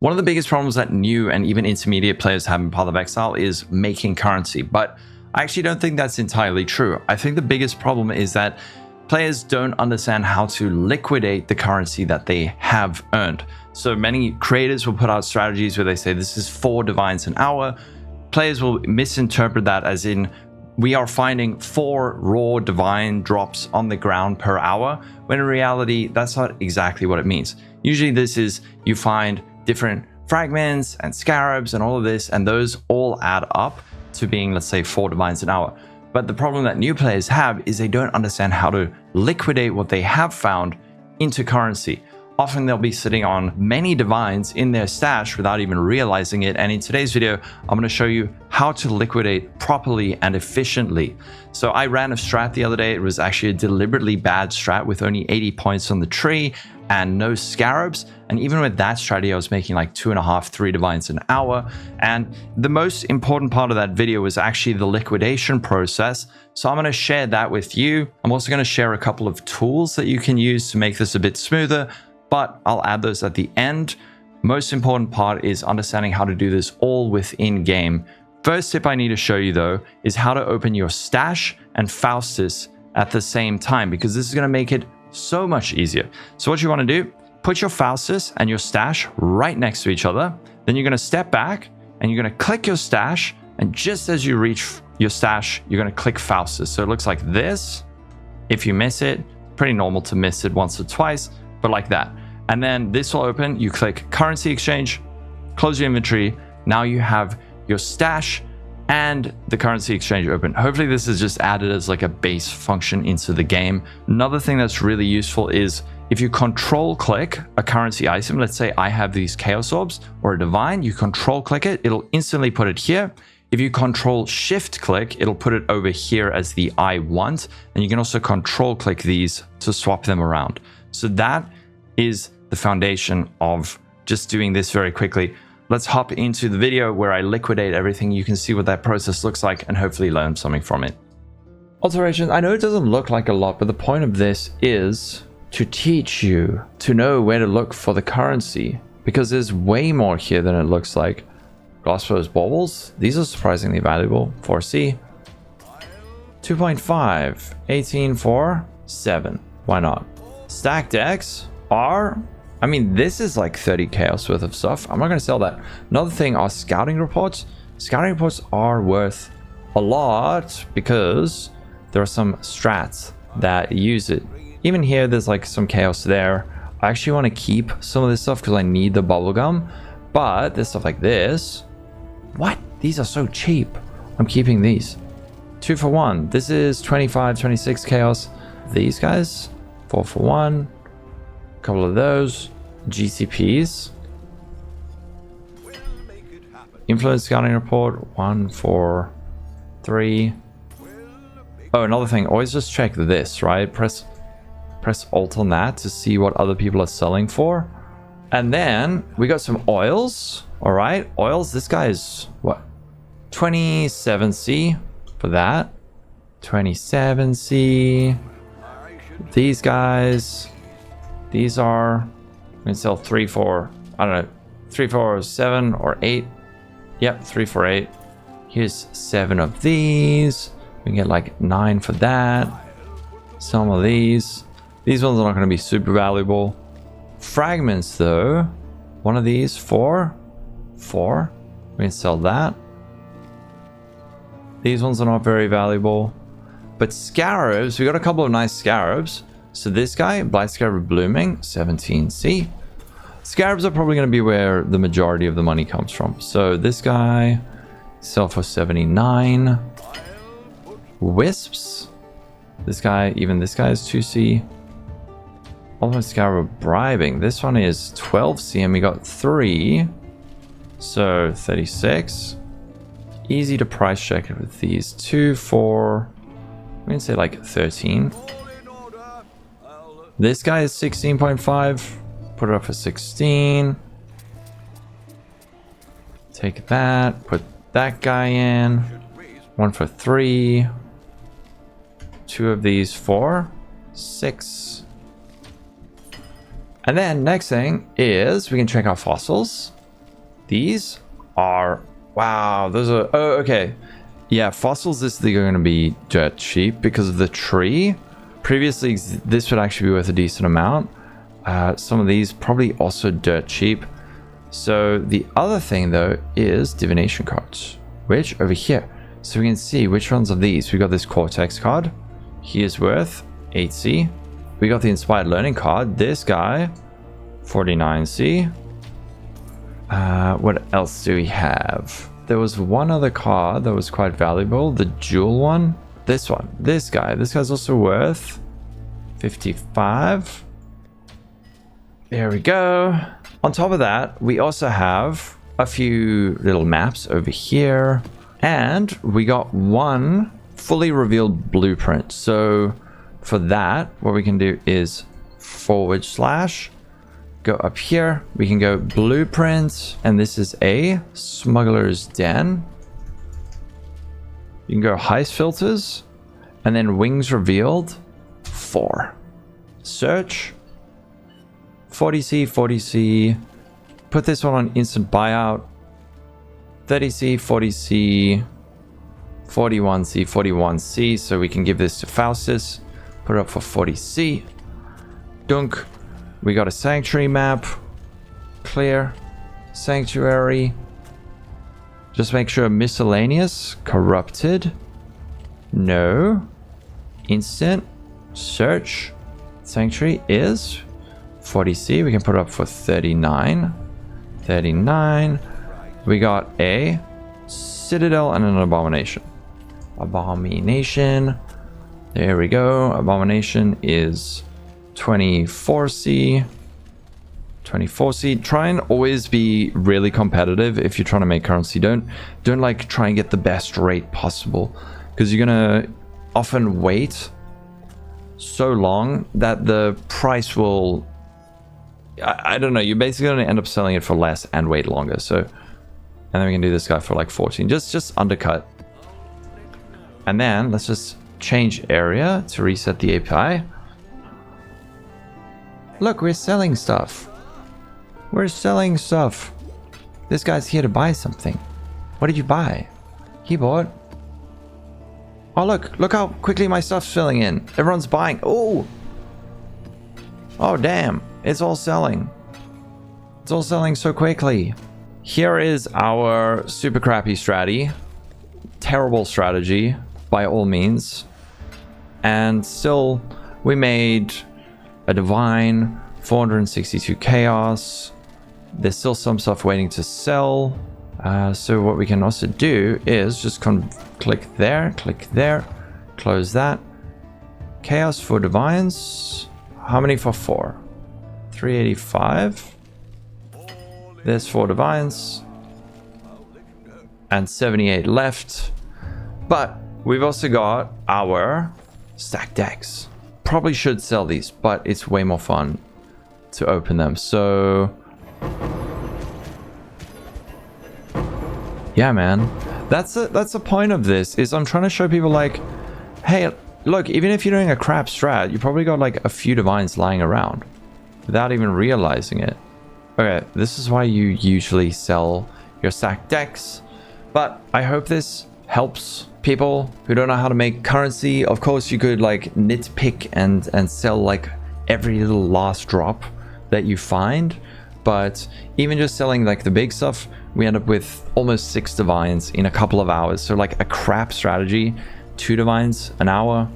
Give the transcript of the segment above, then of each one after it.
One of the biggest problems that new and even intermediate players have in Path of Exile is making currency, but I actually don't think that's entirely true. I think the biggest problem is that players don't understand how to liquidate the currency that they have earned. So many creators will put out strategies where they say this is 4 divines an hour. Players will misinterpret that as in we are finding 4 raw divine drops on the ground per hour, when in reality that's not exactly what it means. Usually this is you find different fragments and scarabs and all of this, and those all add up to being, let's say, 4 divines an hour. But the problem that new players have is they don't understand how to liquidate what they have found into currency. Often they'll be sitting on many divines in their stash without even realizing it. And in today's video, I'm going to show you how to liquidate properly and efficiently. So I ran a strat the other day. It was actually a deliberately bad strat with only 80 points on the tree and no scarabs. And even with that strategy, I was making like 2.5, 3 divines an hour. And the most important part of that video was actually the liquidation process. So I'm going to share that with you. I'm also going to share a couple of tools that you can use to make this a bit smoother, but I'll add those at the end. Most important part is understanding how to do this all within game. First tip I need to show you though is how to open your stash and Faustus at the same time, because this is going to make it so much easier. So what you want to do, put your Faustus and your stash right next to each other. Then you're going to step back and you're going to click your stash. And just as you reach your stash, you're going to click Faustus. So it looks like this. If you miss it, pretty normal to miss it once or twice, but like that. And then this will open, you click currency exchange, close your inventory. Now you have your stash and the currency exchange open. Hopefully this is just added as like a base function into the game. Another thing that's really useful is if you control click a currency item, let's say I have these chaos orbs or a divine, you control click it, it'll instantly put it here. If you control shift click, it'll put it over here as the I want. And you can also control click these to swap them around. So that is the foundation of just doing this very quickly. Let's hop into the video where I liquidate everything. You can see what that process looks like and hopefully learn something from it. Alterations, I know it doesn't look like a lot, but the point of this is to teach you to know where to look for the currency, because there's way more here than it looks like. Glassflows baubles, these are surprisingly valuable. 4C, 2.5, 18 for 7. Why not? Stack decks are, I mean, this is like 30 chaos worth of stuff. I'm not going to sell that. Another thing are scouting reports. Scouting reports are worth a lot because there are some strats that use it. Even here, there's like some chaos there. I actually want to keep some of this stuff because I need the bubblegum. But there's stuff like this. What? These are so cheap. I'm keeping these. 2 for 1. This is 25, 26 chaos. These guys, 4 for 1. A couple of those. GCPs. Influence scouting report, 1 for 3. Oh, another thing, always just check this, right? Press Alt on that to see what other people are selling for. And then we got some oils. All right, oils. This guy is what? 27C for that. 27C. These guys. These are. We can sell 3 for, I don't know, 3 for 7 or 8. Yep, 3 for 8. Here's 7 of these. We can get like 9 for that. Some of these. These ones are not going to be super valuable. Fragments though. One of these, 4. 4. We can sell that. These ones are not very valuable. But scarabs, we got a couple of nice scarabs. So this guy, Blight Scarab Blooming, 17C. Scarabs are probably going to be where the majority of the money comes from. So this guy, sell for 79. Wisps. This guy, even this guy is 2C. Ultimate Scarab Bribing. This one is 12C and we got 3. So 36. Easy to price check with these. 2, 4. I'm going to say like 13. This guy is 16.5. Put it up for 16. Take that. Put that guy in. 1 for 3. 2 of these, 4. 6. And then next thing is we can check our fossils. These are, wow, those are, oh, okay. Yeah, fossils this thing are going to be dirt cheap because of the tree. Previously, this would actually be worth a decent amount. Some of these probably also dirt cheap. So the other thing though is divination cards, which over here. So we can see which ones of these. We got this Cortex card. He is worth 8C. We got the Inspired Learning card. This guy, 49C. What else do we have? There was one other card that was quite valuable, the Jewel one. This one, this guy's also worth 55. There we go. On top of that, we also have a few little maps over here. And we got one fully revealed blueprint. So for that, what we can do is / go up here. We can go blueprint, and this is a smuggler's den. You can go heist filters, and then wings revealed 4. Search 40C, 40C. Put this one on instant buyout. 30C, 40C, 41C, 41C. So we can give this to Faustus. Put it up for 40C. Dunk. We got a sanctuary map. Clear. Sanctuary. Just make sure miscellaneous. Corrupted. No. Instant. Search. Sanctuary is 40C. We can put it up for 39. 39. We got a Citadel and an Abomination. Abomination. There we go. Abomination is 24C. 24C. Try and always be really competitive if you're trying to make currency. Don't like try and get the best rate possible, because you're gonna often wait so long that the price will, I don't know, you're basically gonna end up selling it for less and wait longer. So, and then we can do this guy for like 14. Just undercut. And then let's just change area to reset the API. Look, we're selling stuff. We're selling stuff. This guy's here to buy something. What did you buy? He bought. Oh, look how quickly my stuff's filling in. Everyone's buying. Oh, damn. It's all selling. It's all selling so quickly. Here is our super crappy strategy. Terrible strategy by all means. And still, we made a divine, 462 chaos. There's still some stuff waiting to sell. So what we can also do is just click there, close that. Chaos for divines. How many for 4? 385. There's 4 divines. And 78 left. But we've also got our stack decks. Probably should sell these, but it's way more fun to open them. So yeah, man, that's the point of this, is I'm trying to show people like, hey, look, even if you're doing a crap strat, you probably got like a few divines lying around without even realizing it. Okay, this is why you usually sell your stack decks, but I hope this helps people who don't know how to make currency. Of course, you could like nitpick and sell like every little last drop that you find, but even just selling like the big stuff, we end up with almost 6 divines in a couple of hours. So like a crap strategy, 2 divines an hour.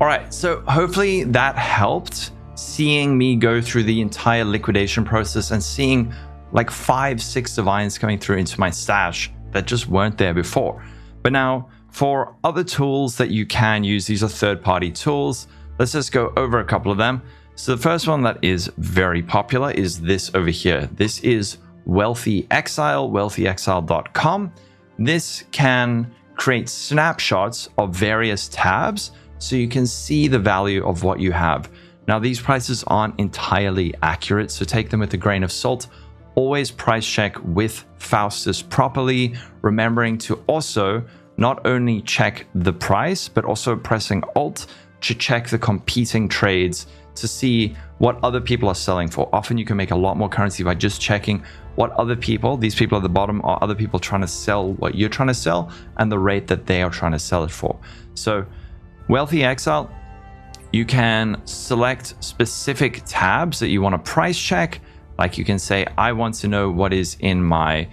All right, so hopefully that helped, seeing me go through the entire liquidation process and seeing like 5-6 divines coming through into my stash that just weren't there before. But now for other tools that you can use, these are third-party tools. Let's just go over a couple of them. So the first one that is very popular is this over here. This is Wealthy Exile, wealthyexile.com. This can create snapshots of various tabs so you can see the value of what you have. Now, these prices aren't entirely accurate, so take them with a grain of salt. Always price check with Faustus properly, remembering to also not only check the price, but also pressing Alt to check the competing trades to see what other people are selling for. Often you can make a lot more currency by just checking what other people, these people at the bottom, are other people trying to sell what you're trying to sell and the rate that they are trying to sell it for. So Wealthy Exile, you can select specific tabs that you want to price check. Like you can say, I want to know what is in my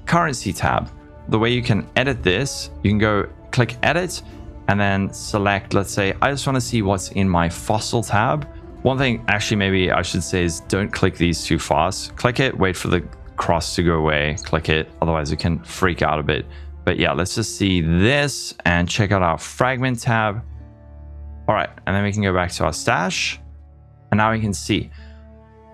currency tab. The way you can edit this, you can go click edit and then select, let's say, I just want to see what's in my fossil tab. One thing actually maybe I should say is don't click these too fast. Click it, wait for the cross to go away, click it, otherwise it can freak out a bit. But yeah, let's just see this and check out our fragment tab. All right, and then we can go back to our stash. And now we can see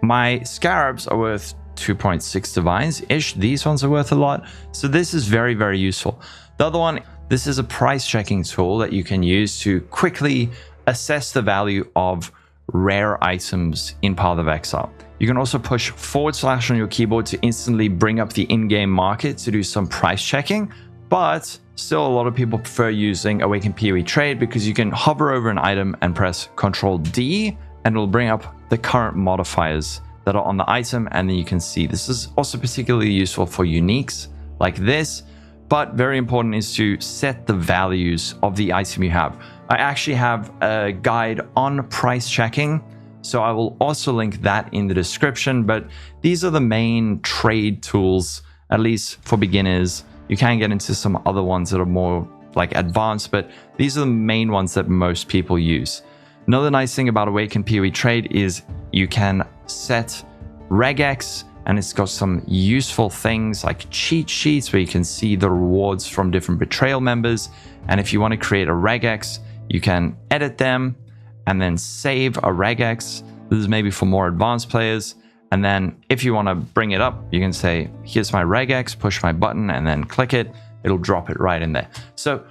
my scarabs are worth 2.6 divines-ish. These ones are worth a lot. So this is very, very useful. The other one, this is a price checking tool that you can use to quickly assess the value of rare items in Path of Exile. You can also push / on your keyboard to instantly bring up the in-game market to do some price checking, but still a lot of people prefer using Awaken PoE Trade because you can hover over an item and press Ctrl-D and it'll bring up the current modifiers that are on the item, and then you can see this is also particularly useful for uniques like this, but very important is to set the values of the item you have. I actually have a guide on price checking, so I will also link that in the description, but these are the main trade tools, at least for beginners. You can get into some other ones that are more like advanced, but these are the main ones that most people use. Another nice thing about Awaken PoE Trade is you can set regex, and it's got some useful things like cheat sheets where you can see the rewards from different betrayal members. And if you want to create a regex, you can edit them and then save a regex. This is maybe for more advanced players. And then if you want to bring it up, you can say, here's my regex, push my button and then click it. It'll drop it right in there. So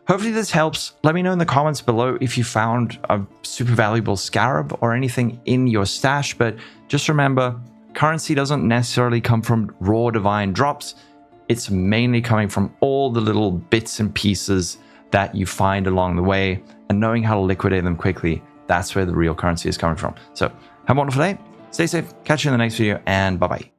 hopefully this helps. Let me know in the comments below if you found a super valuable scarab or anything in your stash. But just remember, currency doesn't necessarily come from raw divine drops. It's mainly coming from all the little bits and pieces that you find along the way, and knowing how to liquidate them quickly. That's where the real currency is coming from. So have a wonderful day. Stay safe. Catch you in the next video, and bye-bye.